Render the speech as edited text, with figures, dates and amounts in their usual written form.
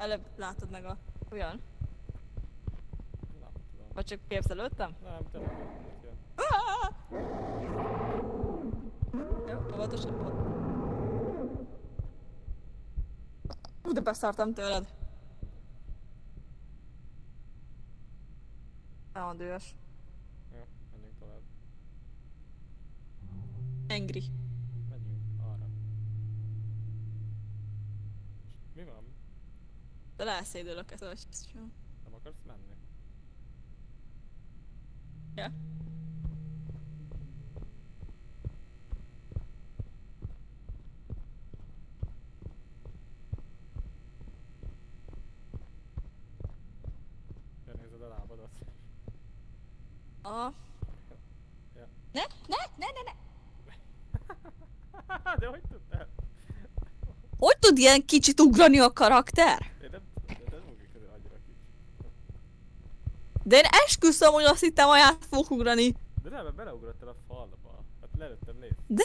Előbb látod meg a... Olyan? Nem tudom. Vagy csak képzelődtem? Nem, te nem jön. Jó, óvatosan volt. De beszartam tőled. Nagyon dühös. Jó, menjünk tovább. Angry. Menjünk arra. Mi van? De elszédülök ezt a... Nem akarsz menni? Ja. Benézed a lábadat. Aha. Ja. Ne! De hogy tudtál? Hogy tud ilyen kicsit ugrani a karakter? Én nem ugrik közül annyira kicsi. De én esküszöm, hogy azt hittem, hogy át fogok ugrani. De nem, mert beleugrottál a falba. Hát lelőttem nézd. De